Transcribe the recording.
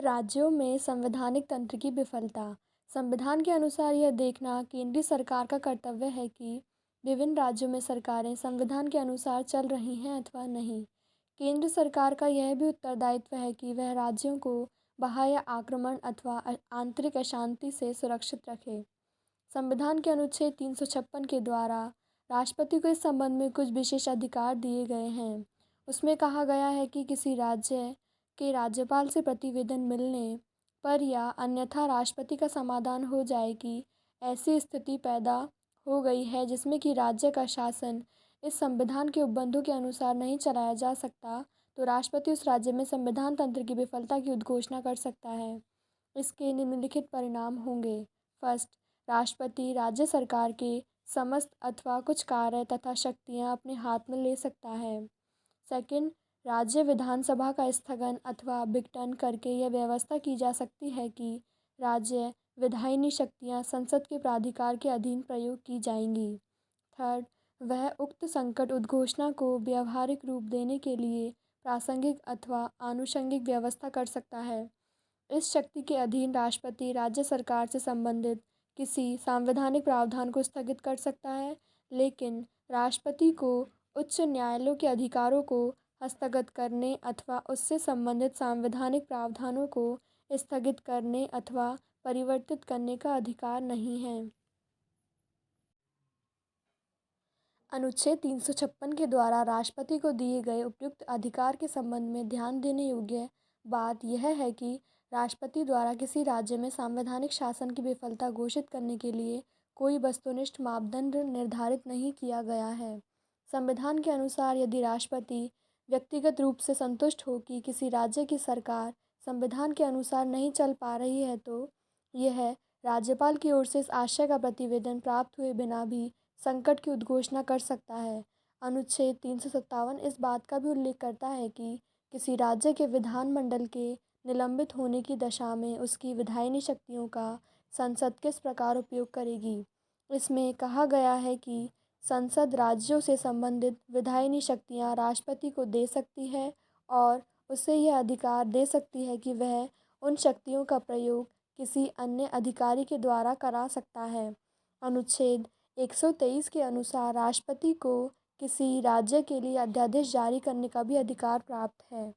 राज्यों में संवैधानिक तंत्र की विफलता। संविधान के अनुसार यह देखना केंद्रीय सरकार का कर्तव्य है कि विभिन्न राज्यों में सरकारें संविधान के अनुसार चल रही हैं अथवा नहीं। केंद्र सरकार का यह भी उत्तरदायित्व है कि वह राज्यों को बाह्य आक्रमण अथवा आंतरिक अशांति से सुरक्षित रखे। संविधान के अनुच्छेद 356 के द्वारा राष्ट्रपति को इस संबंध में कुछ विशेष अधिकार दिए गए हैं। उसमें कहा गया है कि किसी राज्य के राज्यपाल से प्रतिवेदन मिलने पर या अन्यथा राष्ट्रपति का समाधान हो जाए कि ऐसी स्थिति पैदा हो गई है जिसमें कि राज्य का शासन इस संविधान के उपबंधों के अनुसार नहीं चलाया जा सकता, तो राष्ट्रपति उस राज्य में संविधान तंत्र की विफलता की उद्घोषणा कर सकता है। इसके निम्नलिखित परिणाम होंगे। फर्स्ट, राष्ट्रपति राज्य सरकार के समस्त अथवा कुछ कार्य तथा शक्तियां अपने हाथ में ले सकता है। सेकंड, राज्य विधानसभा का स्थगन अथवा विघटन करके यह व्यवस्था की जा सकती है कि राज्य विधायिनी शक्तियां संसद के प्राधिकार के अधीन प्रयोग की जाएंगी। थर्ड, वह उक्त संकट उद्घोषणा को व्यावहारिक रूप देने के लिए प्रासंगिक अथवा आनुषंगिक व्यवस्था कर सकता है। इस शक्ति के अधीन राष्ट्रपति राज्य सरकार से संबंधित किसी संवैधानिक प्रावधान को स्थगित कर सकता है, लेकिन राष्ट्रपति को उच्च न्यायालयों के अधिकारों को हस्तगत करने अथवा उससे संबंधित संवैधानिक प्रावधानों को स्थगित करने अथवा परिवर्तित करने का अधिकार नहीं है। अनुच्छेद 356 के द्वारा राष्ट्रपति को दिए गए उपयुक्त अधिकार के संबंध में ध्यान देने योग्य बात यह है कि राष्ट्रपति द्वारा किसी राज्य में संवैधानिक शासन की विफलता घोषित करने के लिए कोई वस्तुनिष्ठ मापदंड निर्धारित नहीं किया गया है। संविधान के अनुसार यदि राष्ट्रपति व्यक्तिगत रूप से संतुष्ट हो कि किसी राज्य की सरकार संविधान के अनुसार नहीं चल पा रही है, तो यह राज्यपाल की ओर से इस आशय का प्रतिवेदन प्राप्त हुए बिना भी संकट की उद्घोषणा कर सकता है। अनुच्छेद 357 इस बात का भी उल्लेख करता है कि किसी राज्य के विधानमंडल के निलंबित होने की दशा में उसकी विधायिनी शक्तियों का संसद किस प्रकार उपयोग करेगी। इसमें कहा गया है कि संसद राज्यों से संबंधित विधायिनी शक्तियां राष्ट्रपति को दे सकती है और उसे यह अधिकार दे सकती है कि वह उन शक्तियों का प्रयोग किसी अन्य अधिकारी के द्वारा करा सकता है। अनुच्छेद 123 के अनुसार राष्ट्रपति को किसी राज्य के लिए अध्यादेश जारी करने का भी अधिकार प्राप्त है।